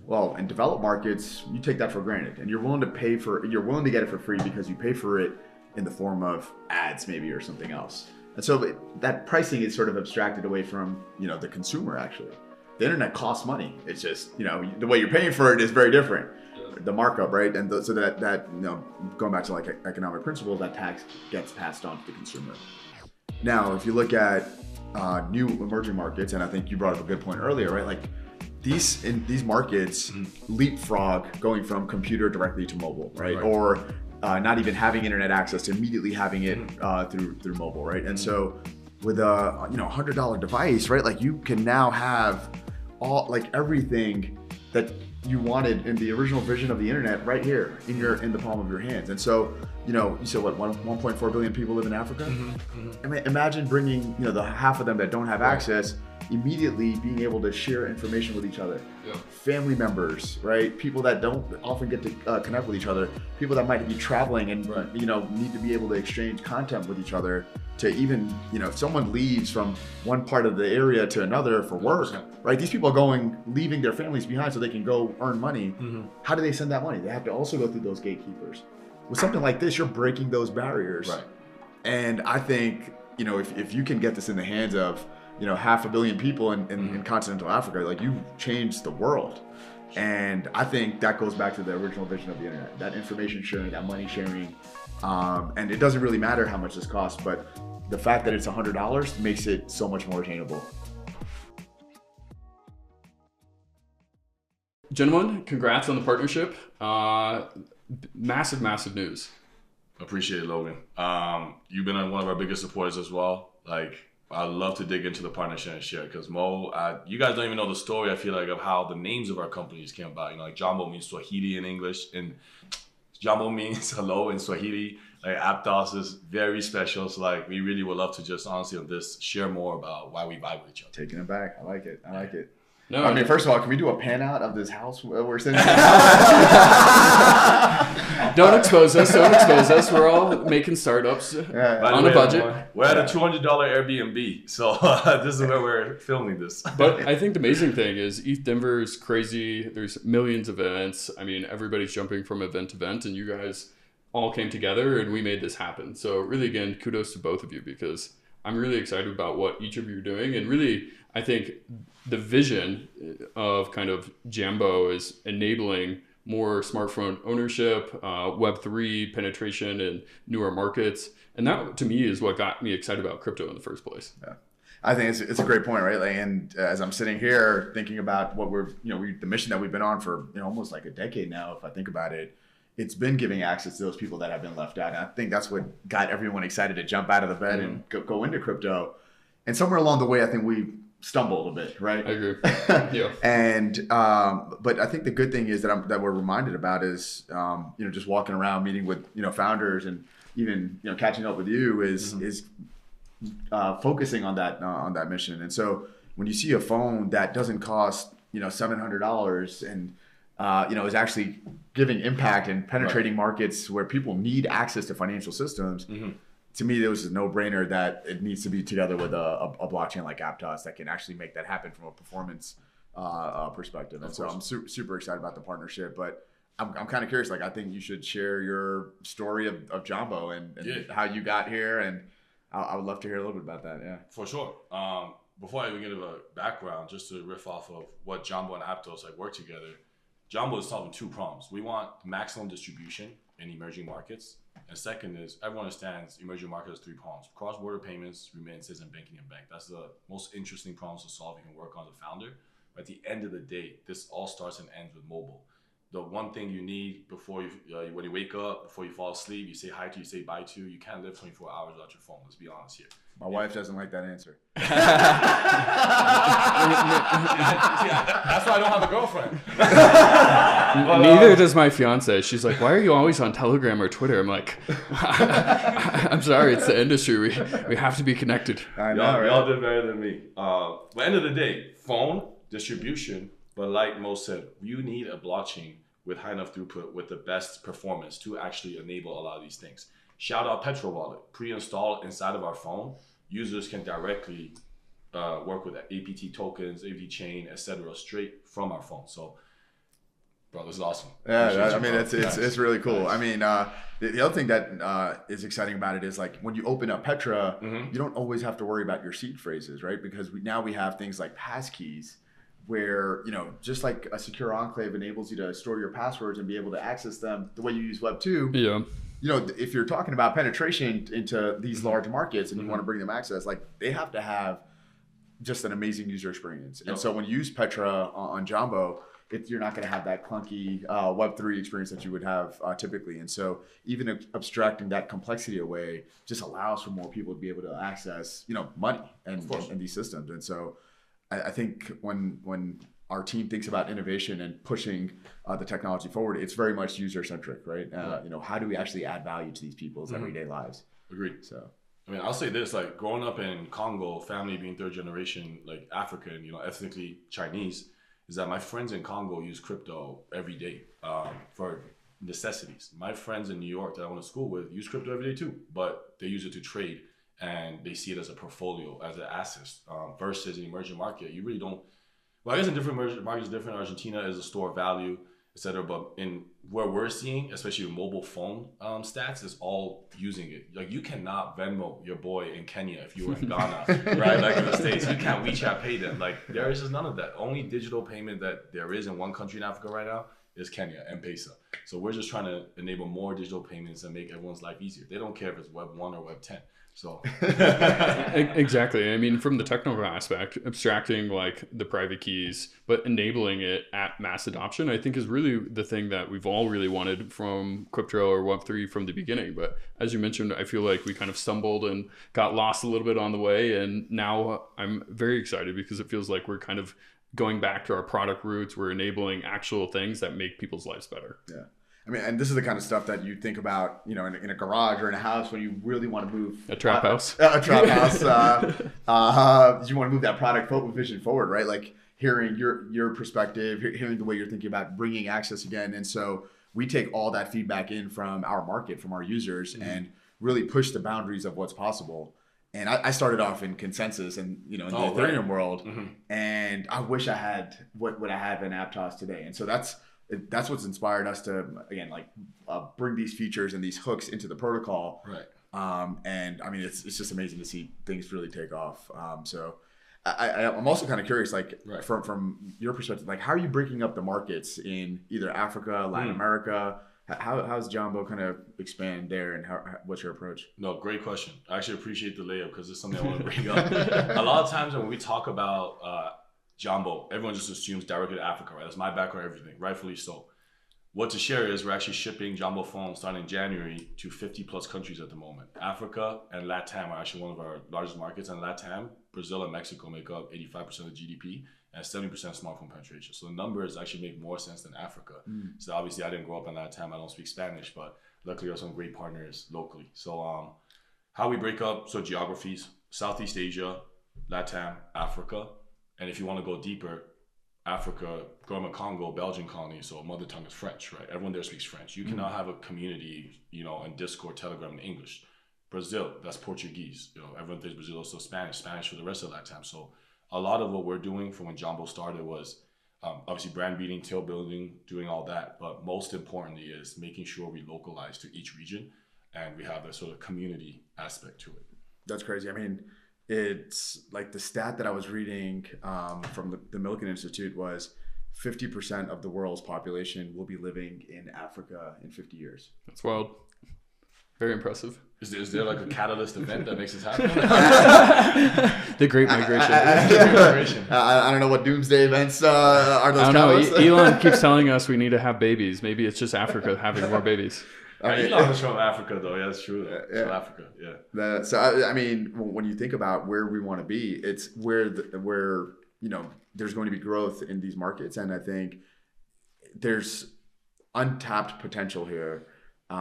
Well, in developed markets, you take that for granted, and you're willing to get it for free because you pay for it in the form of ads, maybe, or something else. And so that pricing is sort of abstracted away from, the consumer. Actually, the internet costs money. It's just, the way you're paying for it is very different. The markup, right? And so that going back to like economic principles, that tax gets passed on to the consumer. Now, if you look at new emerging markets, and I think you brought up a good point earlier, right? Like these markets leapfrog going from computer directly to mobile, right? Or not even having internet access to immediately having it through mobile, right? And so with a $100 device, right? Like you can now have everything that you wanted in the original vision of the internet right here in the palm of your hands. And so, you said what, 1.4 billion people live in Africa? I mean, imagine bringing, the half of them that don't have access, immediately being able to share information with each other. Family members, right? People that don't often get to connect with each other, people that might be traveling and, need to be able to exchange content with each other, to even, if someone leaves from one part of the area to another for work, 100%. Right? These people are leaving their families behind so they can go earn money. How do they send that money? They have to also go through those gatekeepers. With something like this, you're breaking those barriers. Right. And I think, if you can get this in the hands of, 500 million people in continental Africa, like you've changed the world. And I think that goes back to the original vision of the internet, that information sharing, that money sharing. And it doesn't really matter how much this costs, but the fact that it's $100 makes it so much more attainable. Gentlemen, congrats on the partnership. Massive news. Appreciate it, Logan. You've been one of our biggest supporters as well. Like, I'd love to dig into the partnership and share, because Mo, you guys don't even know the story, I feel like, of how the names of our companies came about. Like Jambo means Swahili in English, and Jambo means hello in Swahili. Like Aptos is very special. So like, we really would love to just honestly on this share more about why we vibe with each other. Taking it back. I like it. No, I mean, first of all, can we do a pan out of this house we're sitting in? Don't expose us. We're all making startups on a budget. We're at a $200 Airbnb. So this is where we're filming this. But I think the amazing thing is ETH Denver is crazy. There's millions of events. I mean, everybody's jumping from event to event, and you guys all came together and we made this happen. So really, again, kudos to both of you, because I'm really excited about what each of you are doing. And really, I think the vision of kind of Jambo is enabling more smartphone ownership, Web3 penetration in newer markets. And that, to me, is what got me excited about crypto in the first place. Yeah. I think it's a great point, right? Like, and as I'm sitting here thinking about what the mission that we've been on for almost like a decade now, if I think about it, it's been giving access to those people that have been left out. And I think that's what got everyone excited to jump out of the bed and go into crypto. And somewhere along the way, I think we stumbled a bit, right? I agree. Yeah. And but I think the good thing is that we're reminded about is just walking around, meeting with founders, and even catching up with you is focusing on that mission. And so when you see a phone that doesn't cost $700 and is actually giving impact and penetrating markets where people need access to financial systems. To me, it was a no-brainer that it needs to be together with a blockchain like Aptos that can actually make that happen from a performance perspective. And so I'm super excited about the partnership. But I'm kind of curious. Like, I think you should share your story of Jambo and how you got here. And I would love to hear a little bit about that. Yeah, for sure. Before I even give a background, just to riff off of what Jambo and Aptos work together. Jambo is solving two problems. We want maximum distribution in emerging markets. And second is, everyone understands emerging markets has three problems: cross-border payments, remittances, and banking and bank. That's the most interesting problems to solve you can work on as a founder. But at the end of the day, this all starts and ends with mobile. The one thing you need before when you wake up, before you fall asleep, you say hi to, you say bye to. You can't live 24 hours without your phone. Let's be honest here. My wife doesn't like that answer. That's why I don't have a girlfriend. Neither does my fiance. She's like, "Why are you always on Telegram or Twitter?" I'm like, "I'm sorry, it's the industry. We have to be connected." I know, y'all did better than me. But at the end of the day, phone distribution. But like Mo said, you need a blockchain with high enough throughput with the best performance to actually enable a lot of these things. Shout out Petro Wallet, pre-installed inside of our phone. Users can directly work with APT tokens, APT chain, etc., straight from our phone. So Bro, this is awesome. Yeah, I mean, it's really cool. Nice. I mean, the other thing that is exciting about it is like when you open up Petra, you don't always have to worry about your seed phrases, right? Because now we have things like passkeys, where just like a secure enclave enables you to store your passwords and be able to access them the way you use Web 2. Yeah. If you're talking about penetration into these large markets and you want to bring them access, like they have to have just an amazing user experience. And so when you use Petra on Jambo, you're not going to have that clunky Web3 experience that you would have typically. And so even abstracting that complexity away just allows for more people to be able to access, money and these systems. And so I think when our team thinks about innovation and pushing the technology forward, it's very much user-centric, right? How do we actually add value to these people's everyday lives? Agreed. So, I mean, I'll say this, like growing up in Congo, family being third generation, like African, ethnically Chinese, is that my friends in Congo use crypto every day for necessities. My friends in New York that I went to school with use crypto every day too, but they use it to trade and they see it as a portfolio, as an asset versus an emerging market. You really don't, well, I guess in different emerging markets, different. Argentina is a store of value, etc. But in where we're seeing, especially with mobile phone stats, is all using it. Like you cannot Venmo your boy in Kenya if you were in Ghana, right? Like in the States, you can't WeChat pay them. Like there is just none of that. Only digital payment that there is in one country in Africa right now is Kenya, M-Pesa. So we're just trying to enable more digital payments and make everyone's life easier. They don't care if it's Web 1 or Web 10. So exactly. I mean, from the technical aspect, abstracting like the private keys, but enabling it at mass adoption, I think is really the thing that we've all really wanted from crypto or Web3 from the beginning. But as you mentioned, I feel like we kind of stumbled and got lost a little bit on the way. And now I'm very excited because it feels like we're kind of going back to our product roots. We're enabling actual things that make people's lives better. Yeah. I mean, and this is the kind of stuff that you think about, in a garage or in a house when you really want to move a trap house. A trap house. You want to move that product vision forward, right? Like hearing your perspective, hearing the way you're thinking about bringing access again. And so we take all that feedback in from our market, from our users, and really push the boundaries of what's possible. And I started off in consensus and in the Ethereum world, and I wish I had what I have in Aptos today. And so that's what's inspired us to bring these features and these hooks into the protocol. Right. And I mean, it's just amazing to see things really take off. So I'm also kind of curious, from your perspective, like how are you breaking up the markets in either Africa, Latin America? How's Jambo kind of expand there, and what's your approach? No, great question. I actually appreciate the layup because it's something I want to bring up. A lot of times when we talk about Jambo, everyone just assumes directly to Africa, right? That's my background, everything, rightfully so. What to share is we're actually shipping Jambo phones starting in January to 50 plus countries at the moment. Africa and LATAM are actually one of our largest markets, and LATAM, Brazil and Mexico make up 85% of GDP and 70% smartphone penetration. So the numbers actually make more sense than Africa. So obviously I didn't grow up in LATAM, I don't speak Spanish, but luckily we have some great partners locally. So how we break up, so geographies, Southeast Asia, LATAM, Africa. And if you want to go deeper, Africa, growing up Congo, Belgian colony, so mother tongue is French, right? Everyone there speaks French. You cannot have a community, in Discord, Telegram in English. Brazil, that's Portuguese. Everyone thinks Brazil is still Spanish for the rest of that time. So a lot of what we're doing from when Jambo started was obviously brand building, tail building, doing all that. But most importantly is making sure we localize to each region and we have a sort of community aspect to it. That's crazy. I mean, it's like the stat that I was reading from the Milken Institute was 50% of the world's population will be living in Africa in 50 years. That's wild. Very impressive. Is there like a catalyst event that makes this happen? The Great Migration. I don't know what doomsday events are those. I don't know. Elon keeps telling us we need to have babies. Maybe it's just Africa having more babies. Elon is from Africa, though. Yeah, that's true. From Africa, yeah. So I mean, when you think about where we want to be, it's where there's going to be growth in these markets, and I think there's untapped potential here.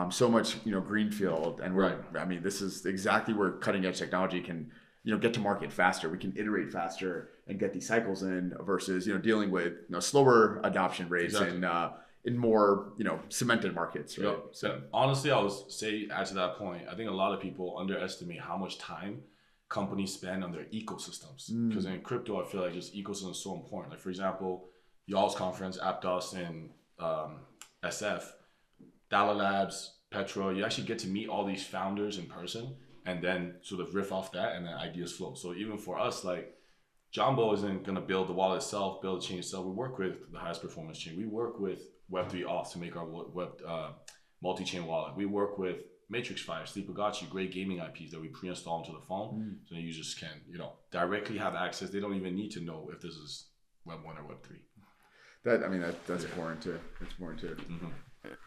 So much, greenfield, and I mean, this is exactly where cutting edge technology can, get to market faster. We can iterate faster and get these cycles in versus, dealing with slower adoption rates and in more, cemented markets. Right? Yep. So honestly, I would say add to that point, I think a lot of people underestimate how much time companies spend on their ecosystems. Because in crypto, I feel like just ecosystem is so important. Like for example, y'all's conference, Aptos in SF, Dollar Labs, Petro, you actually get to meet all these founders in person and then sort of riff off that and then ideas flow. So even for us, like Jambo isn't going to build the wallet itself, build the chain itself. We work with the highest performance chain. We work with Web3 auth to make our multi-chain wallet. We work with Matrix Fire, Sleepagachi, great gaming IPs that we pre-install into the phone so the users can, directly have access. They don't even need to know if this is Web 1 or Web 3. That's important too. That's important too.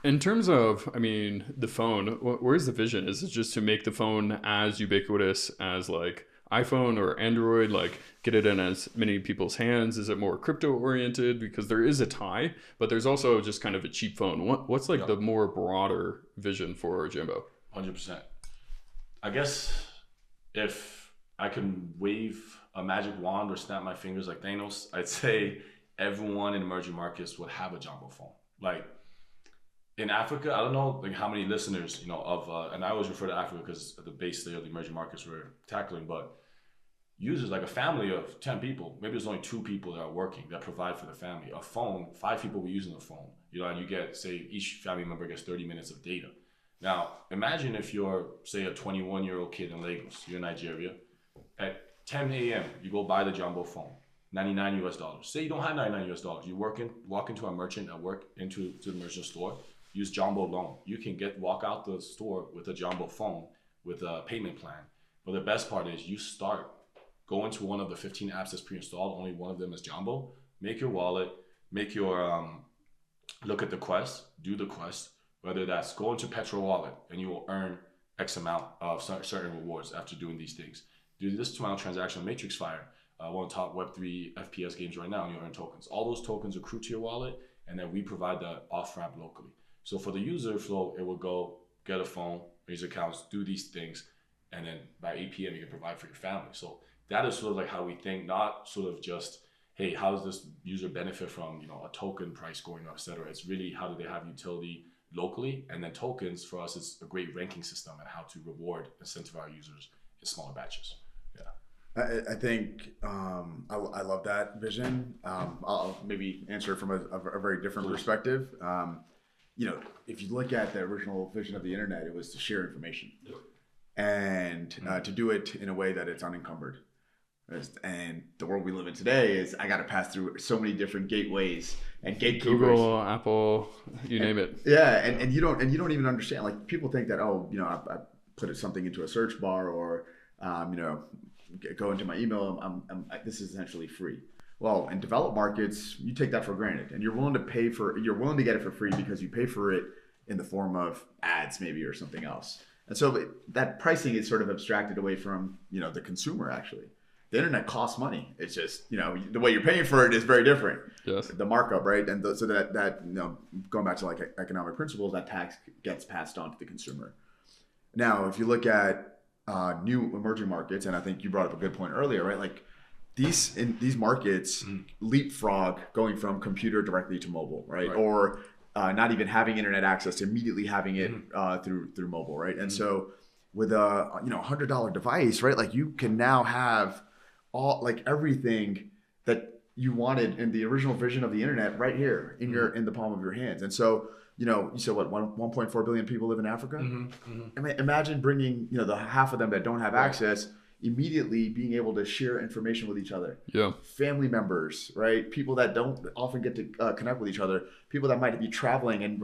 In terms of, the phone, where's the vision? Is it just to make the phone as ubiquitous as like iPhone or Android, like get it in as many people's hands? Is it more crypto oriented? Because there is a tie, but there's also just kind of a cheap phone. What's like the more broader vision for Jambo? 100%. I guess if I can wave a magic wand or snap my fingers like Thanos, I'd say everyone in emerging markets would have a Jambo phone. Like in Africa, I don't know like how many listeners, and I always refer to Africa because at the base there, the emerging markets we're tackling, but users like a family of 10 people, maybe there's only 2 people that are working that provide for the family. A phone, 5 people will be using the phone, and you get, say, each family member gets 30 minutes of data. Now, imagine if you're, say, a 21-year-old kid in Lagos, you're in Nigeria, at 10 a.m., you go buy the Jambo phone, $99 US. Say you don't have $99 US, you walk into a merchant at work, into the merchant store, use Jambo loan. You can walk out the store with a Jambo phone with a payment plan. But the best part is go into one of the 15 apps that's pre-installed, only one of them is Jambo, make your wallet, make your, look at the quest, do the quest, whether that's go into Petro wallet and you will earn X amount of certain rewards after doing these things. Do this amount of transaction on Matrix Fire, one of the top Web3 FPS games right now, and you'll earn tokens. All those tokens accrue to your wallet, and then we provide the off-ramp locally. So for the user flow, it will go get a phone, raise accounts, do these things, and then by 8 p.m. you can provide for your family. So that is sort of like how we think, not sort of just, hey, how does this user benefit from a token price going up, et cetera. It's really how do they have utility locally, and then tokens for us is a great ranking system and how to reward, incentivize our users in smaller batches. Yeah, I think I love that vision. I'll maybe answer it from a very different perspective. If you look at the original vision of the internet, it was to share information and to do it in a way that it's unencumbered. And the world we live in today is I got to pass through so many different gateways and gatekeepers. Google, Apple, you name it. Yeah, and you don't even understand. Like people think that I put something into a search bar or go into my email. This is essentially free. Well, in developed markets, you take that for granted, and you're willing to get it for free because you pay for it in the form of ads, maybe, or something else. And so that pricing is sort of abstracted away from the consumer. Actually, the internet costs money. It's just the way you're paying for it is very different. Yes. The markup, right? And so that going back to like economic principles, that tax gets passed on to the consumer. Now, if you look at new emerging markets, and I think you brought up a good point earlier, right? Like these markets leapfrog going from computer directly to mobile, right? Or not even having internet access to immediately having it through mobile, right? And so with a $100 device, right? Like you can now have everything that you wanted in the original vision of the internet right here in the palm of your hands. And so you said what 1.4 billion people live in Africa. Imagine bringing the half of them that don't have access immediately being able to share information with each other. Yeah. Family members, right? People that don't often get to connect with each other. People that might be traveling and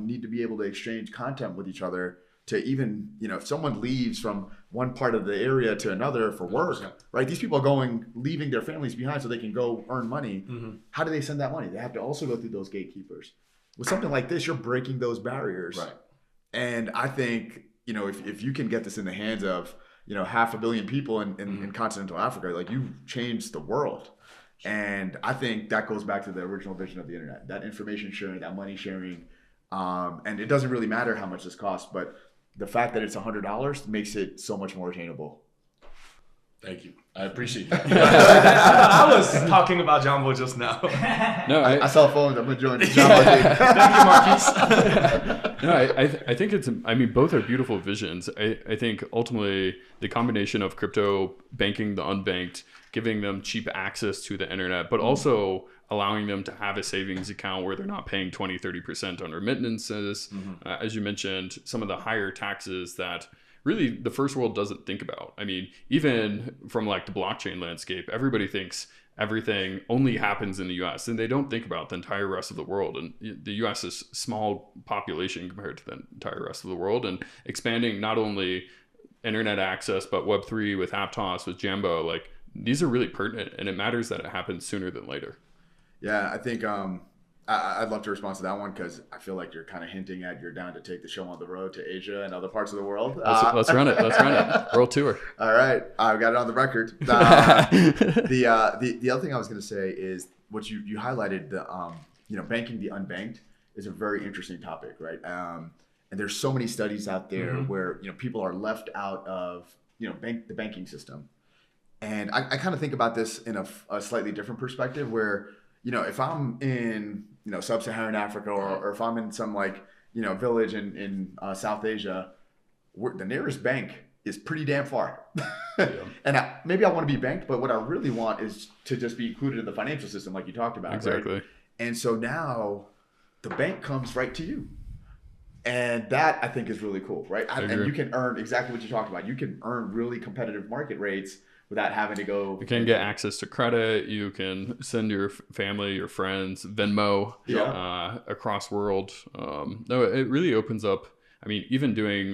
need to be able to exchange content with each other. To even if someone leaves from one part of the area to another for work, 100%. Right? These people are leaving their families behind so they can go earn money. How do they send that money? They have to also go through those gatekeepers. With something like this, you're breaking those barriers. Right. And I think, if you can get this in the hands of, 500 million people in continental Africa, like you've changed the world. And I think that goes back to the original vision of the internet, that information sharing, that money sharing. And it doesn't really matter how much this costs, but the fact that it's $100 makes it so much more attainable. Thank you. I appreciate that. I was talking about Jambo just now. No, I sell phones. I'm going to join the Jambo team. Thank you, Marquise. No, I think both are beautiful visions. I think ultimately the combination of crypto banking the unbanked, giving them cheap access to the internet, but also allowing them to have a savings account where they're not paying 20-30% on remittances. As you mentioned, some of the higher taxes that really the first world doesn't think about. I mean, even from like the blockchain landscape, everybody thinks everything only happens in the US, and they don't think about the entire rest of the world. And the US is small population compared to the entire rest of the world, and expanding not only internet access, but Web3 with Aptos, with Jambo, like these are really pertinent, and it matters that it happens sooner than later. Yeah, I think I'd love to respond to that one, because I feel like you're kind of hinting at you're down to take the show on the road to Asia and other parts of the world. Let's run it. World tour. All right, I've got it on the record. The other thing I was going to say is what you highlighted. The banking the unbanked is a very interesting topic, right? And there's so many studies out there where people are left out of the banking system. And I kind of think about this in a slightly different perspective, where if I'm in sub-Saharan Africa, or if I'm in some village in South Asia, the nearest bank is pretty damn far. And maybe I want to be banked, but what I really want is to just be included in the financial system, like you talked about. Exactly. Right? And so now the bank comes right to you. And that, I think, is really cool, right? And you can earn exactly what you talked about. You can earn really competitive market rates without having to go. You can get access to credit. You can send your family, your friends, Venmo across world. No, it really opens up. I mean, even doing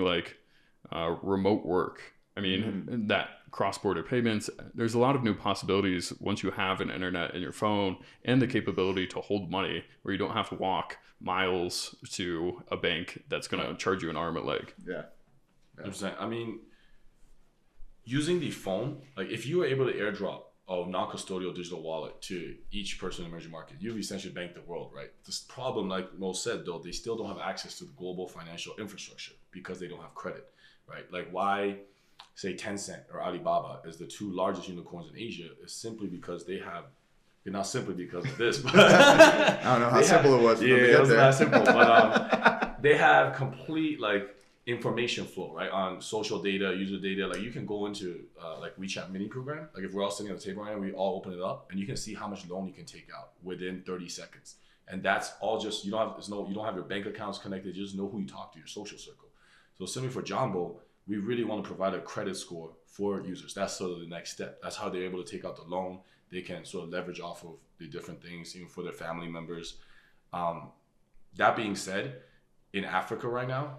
remote work. I mean, that cross-border payments, there's a lot of new possibilities once you have an internet in your phone and the capability to hold money, where you don't have to walk miles to a bank that's going to charge you an arm and leg. Yeah. 100%. I mean, using the phone, if you were able to airdrop a non-custodial digital wallet to each person in the emerging market, you've essentially banked the world, right? This problem, like Mo said, though, they still don't have access to the global financial infrastructure because they don't have credit, right? Like, why say Tencent or Alibaba is the two largest unicorns in Asia is simply because they have, not simply because of this, but I don't know how simple it was. Yeah, it wasn't that simple, but they have complete information flow, right, on social data, user data. You can go into WeChat mini program. If we're all sitting at the table right now, we all open it up, and you can see how much loan you can take out within 30 seconds. And that's all just, you don't have your bank accounts connected. You just know who you talk to, your social circle. So similarly for Jambo, we really want to provide a credit score for users. That's sort of the next step. That's how they're able to take out the loan. They can sort of leverage off of the different things, even for their family members. That being said, in Africa right now,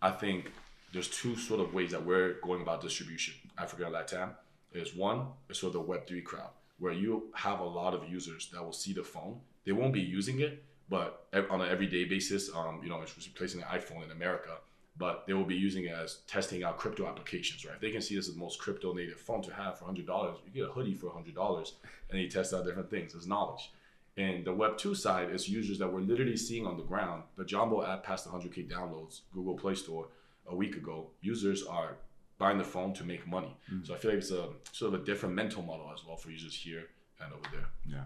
I think there's two sort of ways that we're going about distribution, Africa and LATAM. There's one, is sort of the Web3 crowd, where you have a lot of users that will see the phone. They won't be using it, but on an everyday basis, it's replacing the iPhone in America, but they will be using it as testing out crypto applications, right? If they can see this is the most crypto native phone to have for $100, you get a hoodie for $100, and you test out different things as knowledge. And the Web 2 side is users that we're literally seeing on the ground. The Jambo app passed 100K downloads, Google Play Store, a week ago. Users are buying the phone to make money. So I feel like it's a sort of a different mental model as well for users here and over there. Yeah.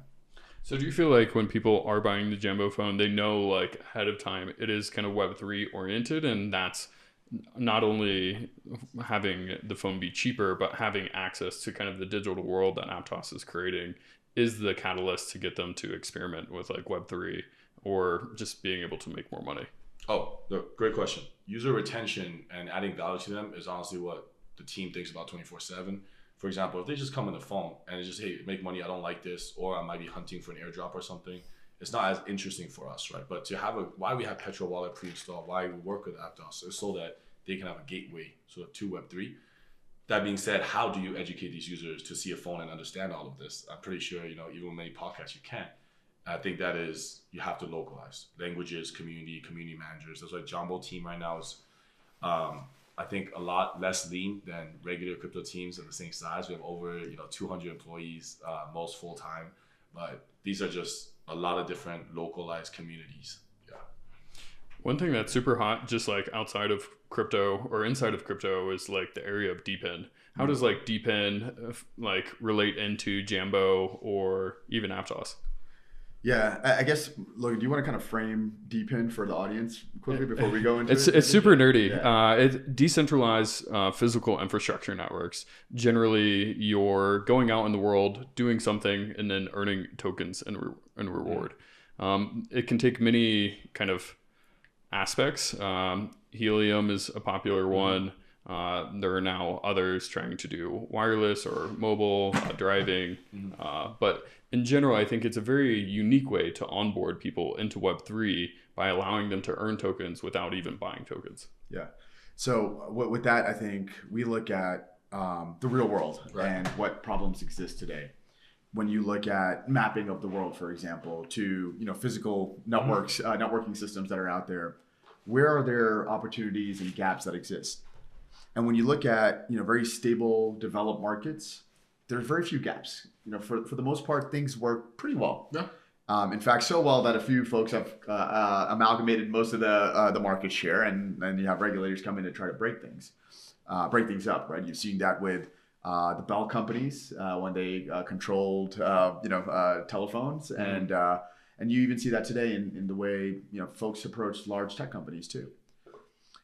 So do you feel like when people are buying the Jambo phone, they know ahead of time it is kind of Web3 oriented, and that's not only having the phone be cheaper, but having access to kind of the digital world that Aptos is creating is the catalyst to get them to experiment with Web3 or just being able to make more money? Oh, great question. User retention and adding value to them is honestly what the team thinks about 24/7. For example, if they just come on the phone and it's just, hey, make money, I don't like this, or I might be hunting for an airdrop or something, it's not as interesting for us, right? But to have why we have Petro Wallet pre-installed, why we work with Aptos, is so that they can have a gateway sort of to Web3. That being said, how do you educate these users to see a phone and understand all of this? I'm pretty sure, even with many podcasts, you can't. I think that is, you have to localize languages, community managers. That's why Jambo team right now is, I think, a lot less lean than regular crypto teams of the same size. We have over 200 employees, most full time, but these are just a lot of different localized communities. Yeah. One thing that's super hot, just outside of crypto or inside of crypto, is the area of DePIN. How does DePIN relate into Jambo or even Aptos? Yeah, I guess, Logan, do you want to kind of frame DPIN for the audience quickly before we go into It's super nerdy. Yeah. It decentralized physical infrastructure networks. Generally, you're going out in the world, doing something, and then earning tokens and reward. It can take many kind of aspects. Helium is a popular one. There are now others trying to do wireless or mobile driving. But in general, I think it's a very unique way to onboard people into Web3 by allowing them to earn tokens without even buying tokens. Yeah. So with that, I think we look at the real world and what problems exist today. When you look at mapping of the world, for example, to physical networks, networking systems that are out there, where are there opportunities and gaps that exist? And when you look at very stable, developed markets, there's very few gaps. For the most part, things work pretty well. Yeah. In fact, so well that a few folks have amalgamated most of the market share, and you have regulators come in to try to break things up. Right? You've seen that with the Bell companies when they controlled telephones, and you even see that today in the way folks approach large tech companies too.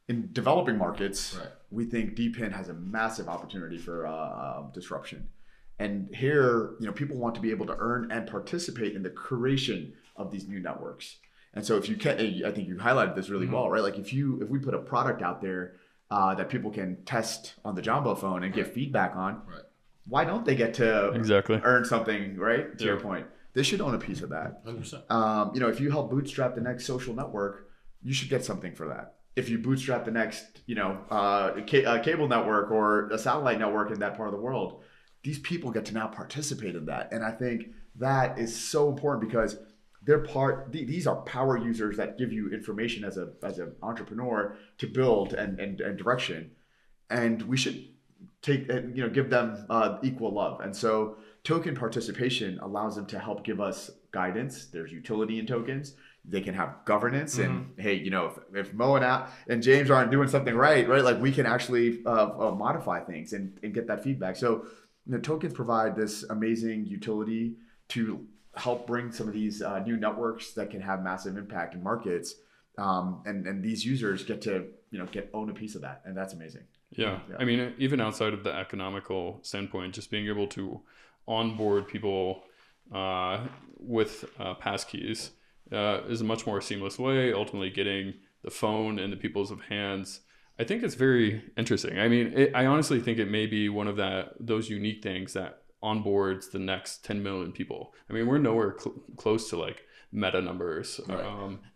In developing markets, we think DPIN has a massive opportunity for disruption. And here, people want to be able to earn and participate in the creation of these new networks. And so if you can, I think you highlighted this really well, right? Like if we put a product out there that people can test on the Jambo phone and get feedback on, why don't they get to earn something, right? To your point, they should own a piece of that. 100%. If you help bootstrap the next social network, you should get something for that. If you bootstrap the next, cable network or a satellite network in that part of the world, these people get to now participate in that. And I think that is so important because these are power users that give you information as an entrepreneur to build and direction. And we should give them equal love. And so token participation allows them to help give us guidance. There's utility in tokens. They can have governance, and hey, if Mo and James aren't doing something right, like we can actually modify things and get that feedback. So tokens provide this amazing utility to help bring some of these new networks that can have massive impact in markets, and these users get to own a piece of that, and that's amazing. Yeah. I mean, even outside of the economical standpoint, just being able to onboard people with passkeys is a much more seamless way, ultimately getting the phone in the people's hands. I think it's very interesting. I mean, I honestly think it may be one of those unique things that onboards the next 10 million people. I mean, we're nowhere close to like meta numbers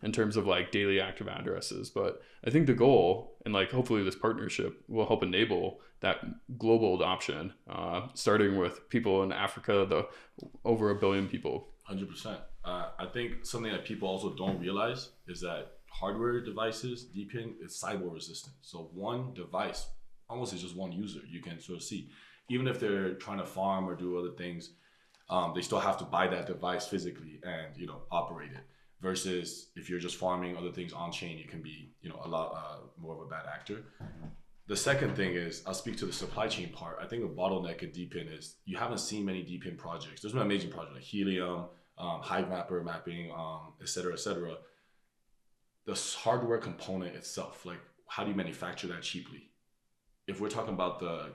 in terms of like daily active addresses. But I think the goal, and like hopefully this partnership will help enable that global adoption, starting with people in Africa, over 1 billion people. 100%. I think something that people also don't realize is that hardware devices, DPIN, is cyber resistant. So one device almost is just one user. You can sort of see, even if they're trying to farm or do other things, they still have to buy that device physically and operate it. Versus if you're just farming other things on chain, you can be a lot more of a bad actor. The second thing is, I'll speak to the supply chain part. I think a bottleneck in DPIN is you haven't seen many DPIN projects. There's been amazing projects like Helium, Hive Mapper mapping, et cetera, et cetera. The hardware component itself, like how do you manufacture that cheaply? If we're talking about the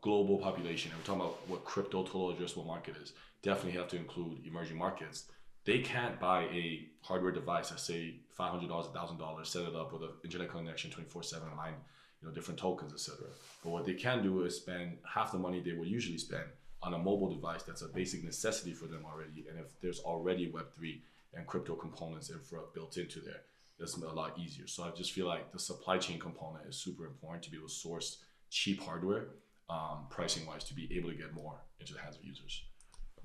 global population, and we're talking about what crypto total addressable market is, definitely have to include emerging markets. They can't buy a hardware device at say $500, $1,000, set it up with an internet connection 24/7, mine different tokens, etc. But what they can do is spend half the money they would usually spend on a mobile device that's a basic necessity for them already. And if there's already Web3 and crypto components infra built into there, that's a lot easier. So I just feel like the supply chain component is super important to be able to source cheap hardware, pricing wise, to be able to get more into the hands of users.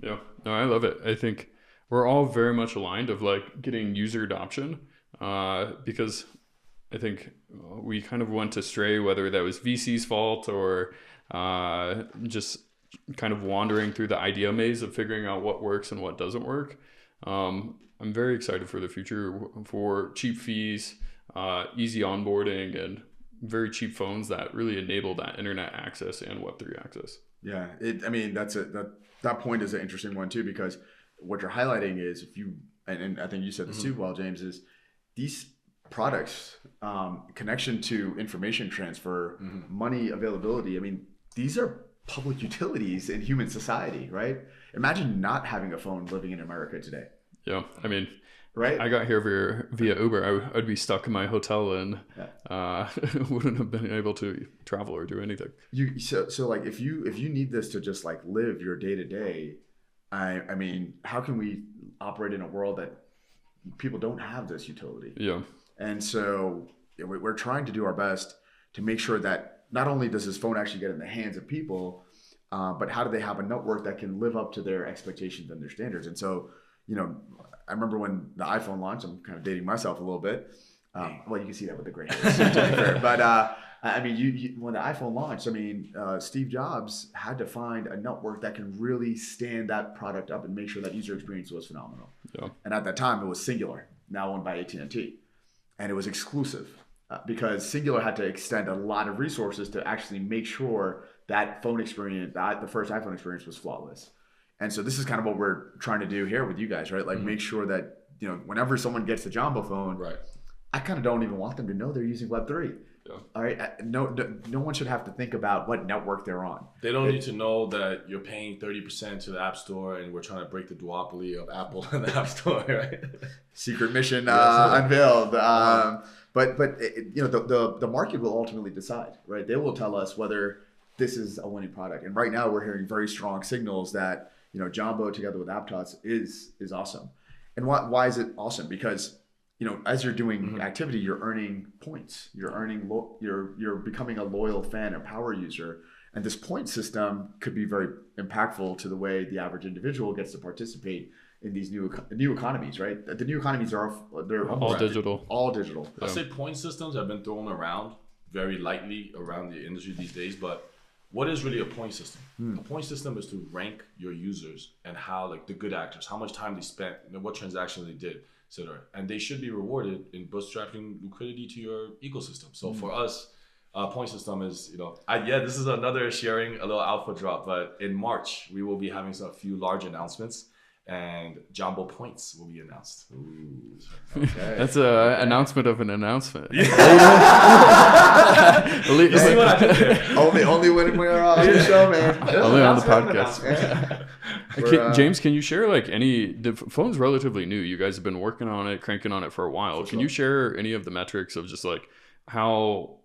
Yeah, no, I love it. I think we're all very much aligned of like getting user adoption, because I think we kind of went astray, whether that was VC's fault or just kind of wandering through the idea maze of figuring out what works and what doesn't work. I'm very excited for the future for cheap fees, easy onboarding, and very cheap phones that really enable that internet access and Web3 access. Yeah, that point is an interesting one too, because what you're highlighting is if you and I think you said this too, well, James, is these products, connection to information transfer, money availability. I mean, these are public utilities in human society, right? Imagine not having a phone living in America today. Yeah, I mean, right? I got here via Uber. I'd be stuck in my hotel and wouldn't have been able to travel or do anything. So like if you need this to just like live your day to day, I mean, how can we operate in a world that people don't have this utility? Yeah. And so we're trying to do our best to make sure that not only does this phone actually get in the hands of people, but how do they have a network that can live up to their expectations and their standards? And so, I remember when the iPhone launched, I'm kind of dating myself a little bit. Well, you can see that with the gray hairs. But I mean, when the iPhone launched, I mean, Steve Jobs had to find a network that can really stand that product up and make sure that user experience was phenomenal. Yeah. And at that time, it was Singular, now owned by AT&T. And it was exclusive because Singular had to extend a lot of resources to actually make sure that phone experience, the first iPhone experience, was flawless. And so this is kind of what we're trying to do here with you guys, right? Like make sure that, whenever someone gets the Jambo phone, right, I kind of don't even want them to know they're using Web3. Yeah. All right. No one should have to think about what network they're on. They don't need to know that you're paying 30% to the App Store and we're trying to break the duopoly of Apple and the App Store, right? Secret mission unveiled. But the market will ultimately decide, right? They will tell us whether this is a winning product. And right now we're hearing very strong signals that, Jambo together with Aptos is awesome. And why is it awesome? Because as you're doing activity, you're earning points. You're earning you're becoming a loyal fan, a power user, and this point system could be very impactful to the way the average individual gets to participate in these new economies. Right? The new economies they're all digital. All digital. I'll say point systems have been thrown around very lightly around the industry these days, but what is really a point system? A point system is to rank your users and how, like, the good actors, how much time they spent, what transactions they did, etc. And they should be rewarded in bootstrapping liquidity to your ecosystem. So for us, point system is, this is another sharing a little alpha drop, but in March, we will be having a few large announcements and Jambo points will be announced. Ooh, okay. That's an announcement of an announcement. You see what I did there? Only when we're on the show, man. Only on the podcast. James, can you share the phone's relatively new. You guys have been working on it, cranking on it for a while. Can you share any of the metrics of just like how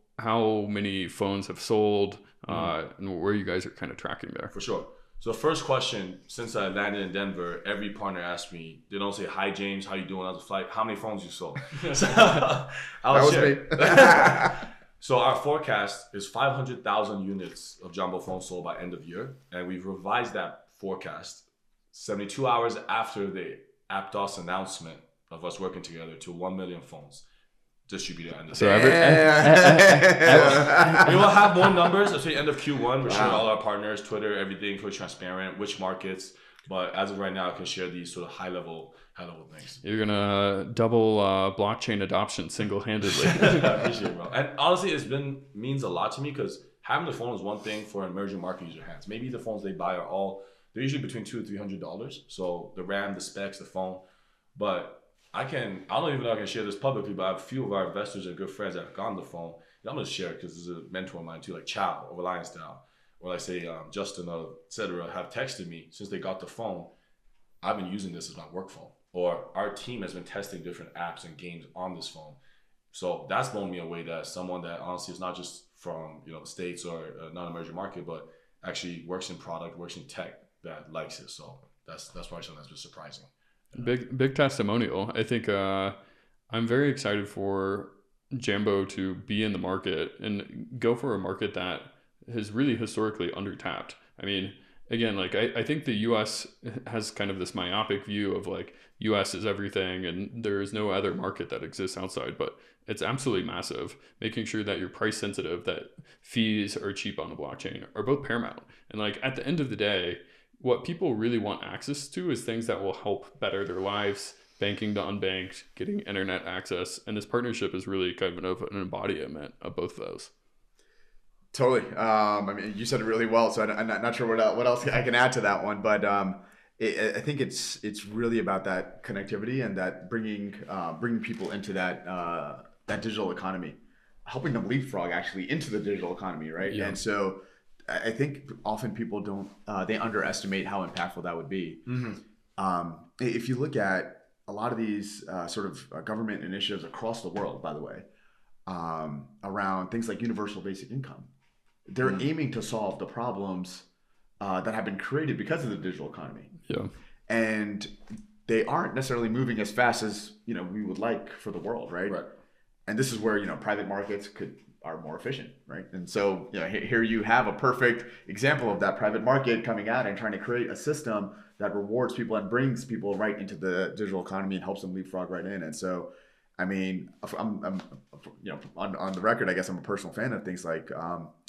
many phones have sold and where you guys are kind of tracking there? For sure. So first question, since I landed in Denver, every partner asked me, they don't say, "Hi James, how you doing on the flight? How many phones you sold?" So I'll share. So our forecast is 500,000 units of Jambo phones sold by end of year. And we've revised that forecast 72 hours after the Aptos announcement of us working together to 1 million phones distributed end of so we will have more numbers at the end of Q1. We're sharing all our partners, Twitter, everything, fully transparent, which markets. But as of right now, I can share these sort of high level things. You're gonna double blockchain adoption single-handedly. I appreciate it, bro. And honestly, means a lot to me because having the phone is one thing for emerging market user hands. Maybe the phones they buy they're usually between $200 to $300. So the RAM, the specs, the phone, but I don't even know if I can share this publicly, but I have a few of our investors and good friends that have gotten the phone. I'm going to share it because this is a mentor of mine too, like Chow or Reliance Dow, or like say Justin, etc., have texted me since they got the phone. I've been using this as my work phone, or our team has been testing different apps and games on this phone. So that's blown me away that someone that honestly is not just from the States or a non-emerging market, but actually works in product, works in tech that likes it. So that's probably something that's been surprising. Big testimonial. I think I'm very excited for Jambo to be in the market and go for a market that is really historically undertapped. I mean, again, I think the US has kind of this myopic view of US is everything and there is no other market that exists outside, but it's absolutely massive. Making sure that you're price sensitive, that fees are cheap on the blockchain are both paramount. And at the end of the day, what people really want access to is things that will help better their lives, banking to unbanked, getting internet access. And this partnership is really kind of an embodiment of both of those. Totally. I mean, you said it really well, so I'm not sure what else I can add to that one. But I think it's really about that connectivity and that bringing people into that digital economy, helping them leapfrog actually into the digital economy, right? Yeah. And so I think often people don't they underestimate how impactful that would be. If you look at a lot of these sort of government initiatives across the world, by the way, around things like universal basic income, they're aiming to solve the problems that have been created because of the digital economy. Yeah. And they aren't necessarily moving as fast as we would like for the world, right? Right. And this is where private markets are more efficient, right? And so here you have a perfect example of that private market coming out and trying to create a system that rewards people and brings people right into the digital economy and helps them leapfrog right in. And so, I mean, I'm on the record, I guess I'm a personal fan of things like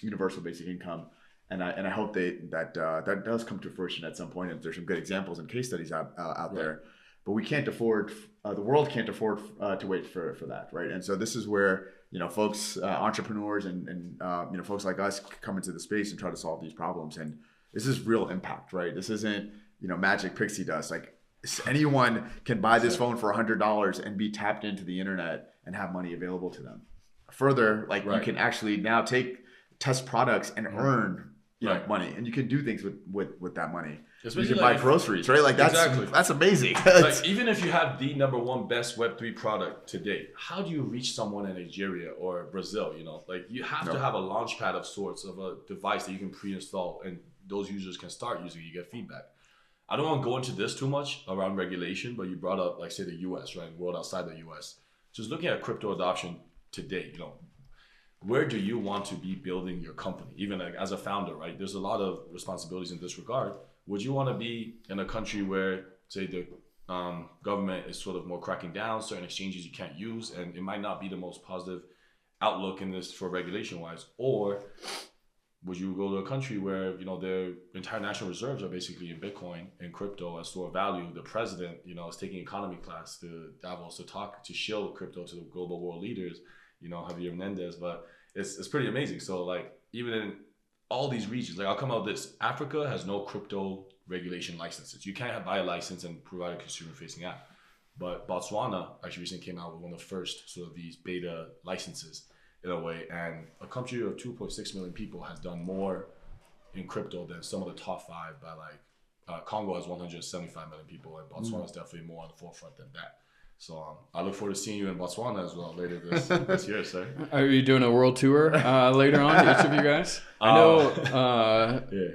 universal basic income. And I hope that does come to fruition at some point. And there's some good examples and case studies out there. But we can't afford, the world can't afford to wait for that, right? And so this is where folks, entrepreneurs, and folks like us come into the space and try to solve these problems. And this is real impact, right? This isn't magic pixie dust. Like anyone can buy this phone for $100 and be tapped into the internet and have money available to them. Further, you can actually now test products and earn money, and you can do things with that money. You can buy groceries, right? Like that's amazing. Like, even if you have the number one best Web3 product today, how do you reach someone in Nigeria or Brazil? Like you have to have a launch pad of sorts of a device that you can pre-install, and those users can start using. You get feedback. I don't want to go into this too much around regulation, but you brought up, like, say, the US, right? World outside the US. Just looking at crypto adoption today, where do you want to be building your company? Even like as a founder, right? There's a lot of responsibilities in this regard. Would you want to be in a country where, say, the government is sort of more cracking down, certain exchanges you can't use, and it might not be the most positive outlook in this for regulation wise? Or would you go to a country where, their entire national reserves are basically in Bitcoin and crypto as store of value? The president, is taking economy class to Davos to shill crypto to the global world leaders, Javier Menendez. But it's pretty amazing. So, like, even in all these regions, like, I'll come out with this: Africa has no crypto regulation licenses. You can't buy a license and provide a consumer facing app. But Botswana actually recently came out with one of the first sort of these beta licenses in a way, and a country of 2.6 million people has done more in crypto than some of the top five by Congo has 175 million people, and Botswana is definitely more on the forefront than that. So I look forward to seeing you in Botswana as well later this year, sir. Are you doing a world tour later on, each of you guys? I know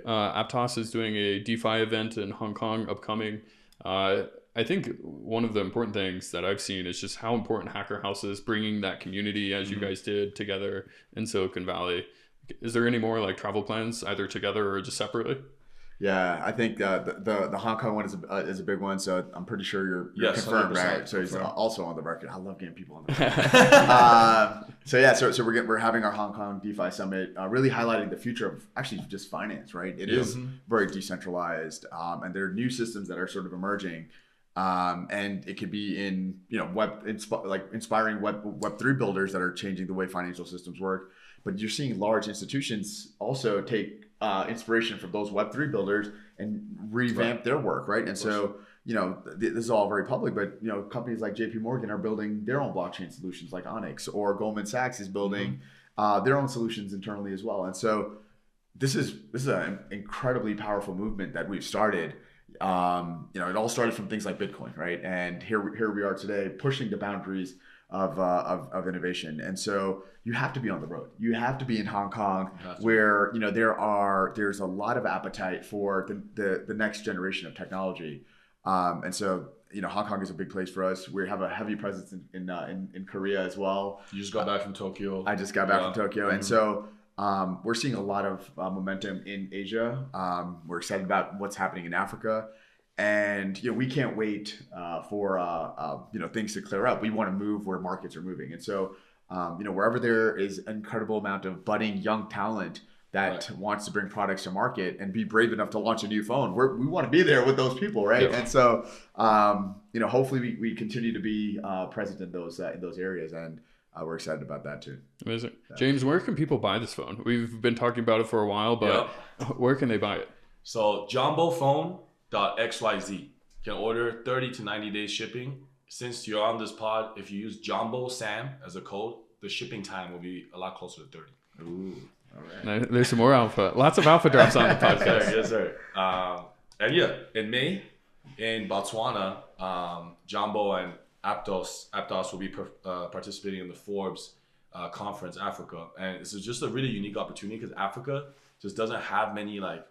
Aptos is doing a DeFi event in Hong Kong upcoming. I think one of the important things that I've seen is just how important Hacker House is, bringing that community, as you guys did, together in Silicon Valley. Is there any more like travel plans, either together or just separately? Yeah, I think the Hong Kong one is a big one. So I'm pretty sure you're confirmed, right? So he's also on the record. I love getting people on the record. So we're having our Hong Kong DeFi Summit, really highlighting the future of actually just finance, right? It is very decentralized, and there are new systems that are sort of emerging. And it could be in inspiring Web3 builders that are changing the way financial systems work. But you're seeing large institutions also take inspiration from those Web3 builders and revamp their work, right? And so this is all very public, but companies like JP Morgan are building their own blockchain solutions like Onyx, or Goldman Sachs is building their own solutions internally as well. And so this is an incredibly powerful movement that we've started. It all started from things like Bitcoin, right? And here we are today, pushing the boundaries of innovation. And so you have to be on the road. You have to be in Hong Kong, where there's a lot of appetite for the next generation of technology. And so Hong Kong is a big place for us. We have a heavy presence in Korea as well. You just got back from Tokyo. I just got back from Tokyo, and so. We're seeing a lot of momentum in Asia. We're excited about what's happening in Africa, and we can't wait for things to clear up. We want to move where markets are moving, and so wherever there is an incredible amount of budding young talent that wants to bring products to market and be brave enough to launch a new phone, we want to be there with those people, right? Yeah. And so hopefully we continue to be present in those areas, and we're excited about that too. Amazing. James, where can people buy this phone? We've been talking about it for a while, but where can they buy it? So Jambo phone .xyz. Can order 30 to 90 days shipping. Since you're on this pod, if you use Jambo Sam as a code, the shipping time will be a lot closer to 30. Ooh, all right. There's some more alpha. Lots of alpha drops on the podcast. Yes, sir. And yeah, in May in Botswana, Jambo and Aptos will be participating in the Forbes conference Africa, and this is just a really unique opportunity because Africa just doesn't have many like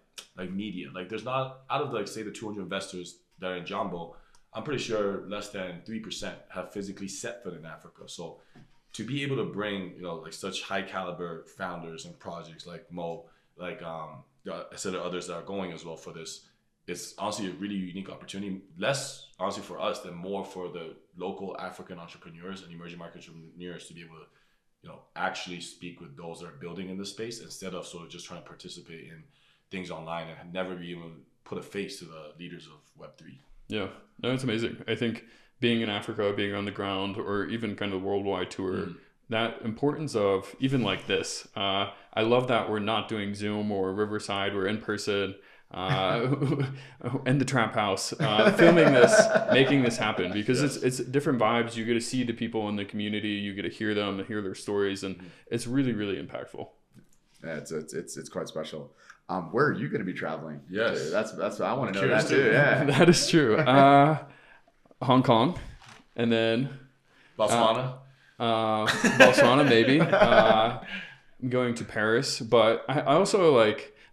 media. Like there's not, out of like say the 200 investors that are in Jambo, I'm pretty sure less than 3% have physically set foot in Africa. So to be able to bring, you know, like such high caliber founders and projects like Mo, like I said, others that are going as well for this, it's honestly a really unique opportunity. Less honestly for us than more for the local African entrepreneurs and emerging market entrepreneurs to be able to, you know, actually speak with those that are building in this space instead of sort of just trying to participate in things online and never be able to put a face to the leaders of Web3. Yeah, no, it's amazing. I think being in Africa, being on the ground, or even kind of the worldwide tour, that importance of even like this. I love that we're not doing Zoom or Riverside, we're in person, in the trap house, filming this, making this happen, because it's different vibes. You get to see the people in the community, you get to hear them, hear their stories, and it's really, really impactful. Yeah, it's quite special. Where are you going to be traveling? Yes, that's what I want to know that too. Yeah, that is true. Hong Kong, and then Botswana. Botswana maybe. I'm going to Paris, but I also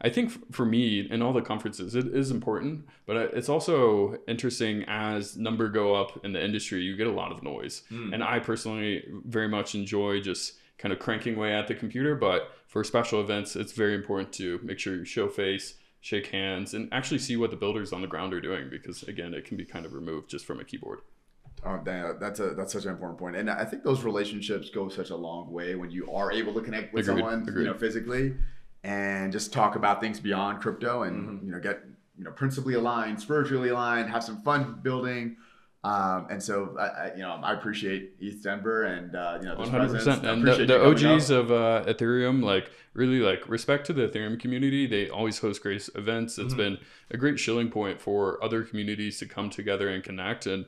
I think for me in all the conferences it is important, but it's also interesting as number go up in the industry, you get a lot of noise, and I personally very much enjoy just kind of cranking away at the computer. But for special events, it's very important to make sure you show face, shake hands, and actually see what the builders on the ground are doing, because again, it can be kind of removed just from a keyboard. Oh, dang, that's such an important point. And I think those relationships go such a long way when you are able to connect with someone, you know, physically, and just talk about things beyond crypto, and you know, get, you know, principally aligned, spiritually aligned, have some fun building. And so I appreciate ETH Denver and you know, this 100%. And the OGs of Ethereum, like really like respect to the Ethereum community. They always host great events. It's been a great shilling point for other communities to come together and connect. And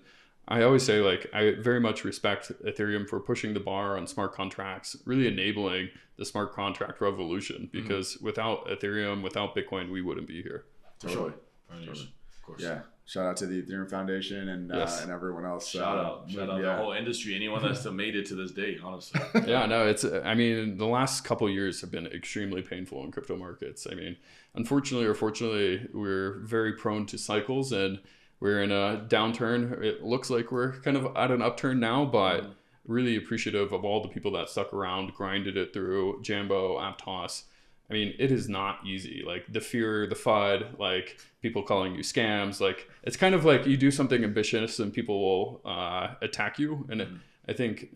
I always say, like, I very much respect Ethereum for pushing the bar on smart contracts, really enabling the smart contract revolution, because without Ethereum, without Bitcoin, we wouldn't be here. Totally. Of course. Yeah. Shout out to the Ethereum Foundation and everyone else. Shout out the whole industry, anyone that's still made it to this day, honestly. Yeah, no, I mean, the last couple of years have been extremely painful in crypto markets. I mean, unfortunately or fortunately, we're very prone to cycles, and we're in a downturn. It looks like we're kind of at an upturn now, but really appreciative of all the people that stuck around, grinded it through. Jambo, Aptos. I mean, it is not easy. Like the fear, the FUD, like people calling you scams. Like it's kind of like you do something ambitious and people will attack you. And I think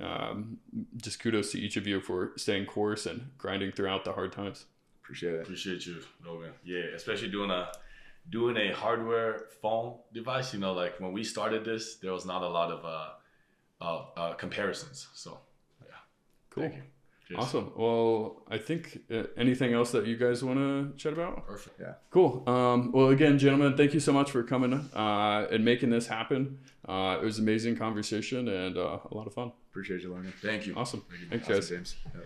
just kudos to each of you for staying course and grinding throughout the hard times. Appreciate it. Appreciate you, Logan. Yeah, especially doing a hardware phone device. You know, like when we started this, there was not a lot of comparisons. So yeah, cool. Thank you. Cheers. Awesome. Well, I think anything else that you guys want to chat about? Perfect. Yeah. Cool. Well, again, gentlemen, thank you so much for coming and making this happen. It was an amazing conversation and a lot of fun. Appreciate you, Logan. Thank you. Awesome. Thank you. Thanks, Awesome, guys. James. Yeah.